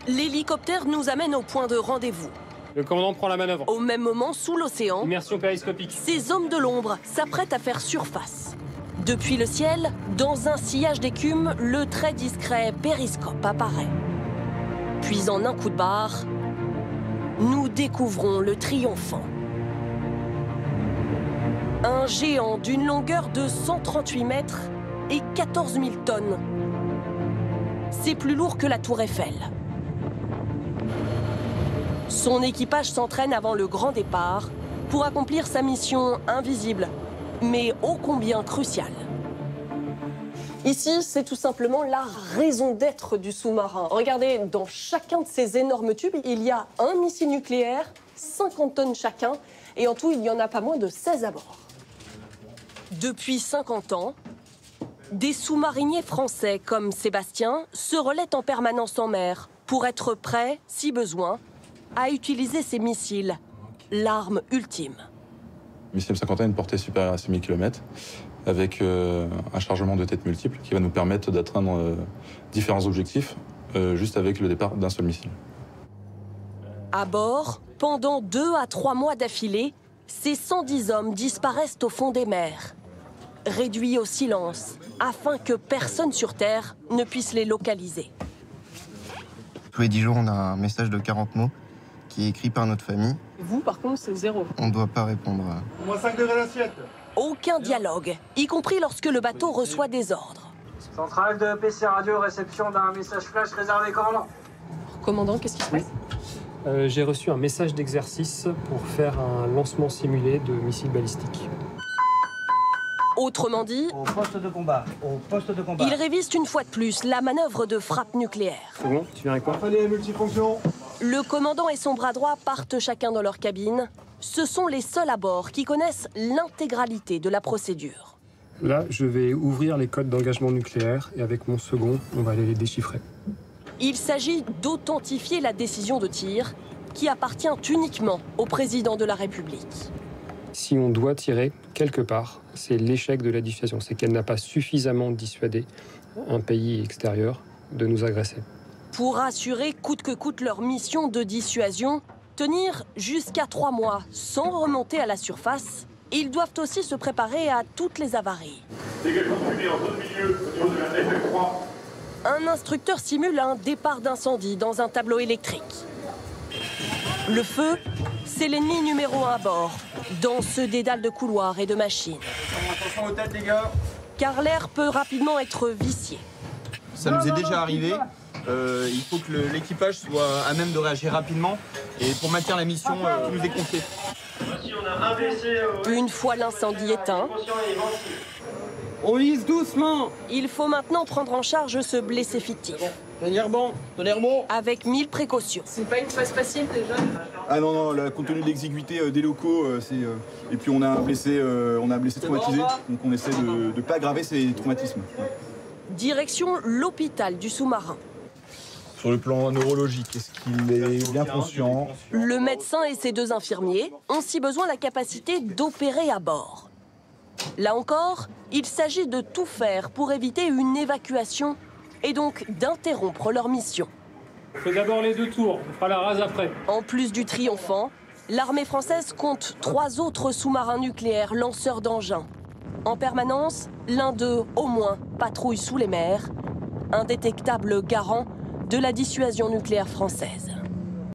L'hélicoptère nous amène au point de rendez-vous. Le commandant prend la manœuvre. Au même moment, sous l'océan, Immersion périscopique. ces hommes de l'ombre s'apprêtent à faire surface. Depuis le ciel, dans un sillage d'écume, le très discret périscope apparaît. Puis en un coup de barre, nous découvrons le Triomphant. Un géant d'une longueur de 138 mètres et 14 000 tonnes. C'est plus lourd que la Tour Eiffel. Son équipage s'entraîne avant le grand départ pour accomplir sa mission invisible, mais ô combien cruciale. Ici, c'est tout simplement la raison d'être du sous-marin. Regardez, dans chacun de ces énormes tubes, il y a un missile nucléaire, 50 tonnes chacun, et en tout, il y en a pas moins de 16 à bord. Depuis 50 ans, des sous-mariniers français comme Sébastien se relaient en permanence en mer pour être prêts, si besoin, à utiliser ces missiles, l'arme ultime. Le missile M50 a une portée supérieure à 6000 km avec un chargement de tête multiple qui va nous permettre d'atteindre différents objectifs juste avec le départ d'un seul missile. À bord, pendant 2 à 3 mois d'affilée, ces 110 hommes disparaissent au fond des mers, réduits au silence, afin que personne sur Terre ne puisse les localiser. Tous les 10 jours, on a un message de 40 mots qui est écrit par notre famille. Vous, par contre, c'est 0. On ne doit pas répondre. Moins 5 degrés l'assiette. Aucun dialogue, y compris lorsque le bateau reçoit des ordres. Centrale de PC Radio, réception d'un message flash réservé commandant. Commandant, qu'est-ce qui se passe? J'ai reçu un message d'exercice pour faire un lancement simulé de missiles balistiques. Autrement dit, Au poste de combat, au poste de combat. ils révisent une fois de plus la manœuvre de frappe nucléaire. C'est bon, tu viens avec quoi? Fallait multifonction. Le commandant et son bras droit partent chacun dans leur cabine. Ce sont les seuls à bord qui connaissent l'intégralité de la procédure. Là, je vais ouvrir les codes d'engagement nucléaire et avec mon second, on va aller les déchiffrer. Il s'agit d'authentifier la décision de tir qui appartient uniquement au président de la République. Si on doit tirer quelque part, c'est l'échec de la dissuasion. C'est qu'elle n'a pas suffisamment dissuadé un pays extérieur de nous agresser. Pour assurer coûte que coûte leur mission de dissuasion, tenir jusqu'à 3 mois sans remonter à la surface, ils doivent aussi se préparer à toutes les avaries. Dégagement suivi en zone milieu, au niveau de la FF3. Un instructeur simule un départ d'incendie dans un tableau électrique. Le feu, c'est l'ennemi numéro 1 à bord, dans ce dédale de couloirs et de machines. Attention aux têtes, les gars. Car l'air peut rapidement être vicié. Ça nous est déjà arrivé. Il faut que l'équipage soit à même de réagir rapidement et pour maintenir la mission qui nous est confiée. Voici, on a un blessé. Une fois l'incendie éteint, On vise doucement. il faut maintenant prendre en charge ce blessé fictif, Tenir bon, tenir bon. avec 1000 précautions. C'est pas une phase facile déjà. Ah non, non, là, compte tenu de l'exiguïté des locaux, et puis on a un blessé traumatisé, donc on essaie de ne pas aggraver ces traumatismes. Direction l'hôpital du sous-marin. Sur le plan neurologique, est-ce qu'il est bien conscient? Le médecin et ses 2 infirmiers ont si besoin la capacité d'opérer à bord. Là encore, il s'agit de tout faire pour éviter une évacuation et donc d'interrompre leur mission. On fait d'abord les 2 tours, on fera la rase après. En plus du Triomphant, l'armée française compte 3 autres sous-marins nucléaires lanceurs d'engins. En permanence, l'un d'eux, au moins, patrouille sous les mers, indétectable garant de la dissuasion nucléaire française.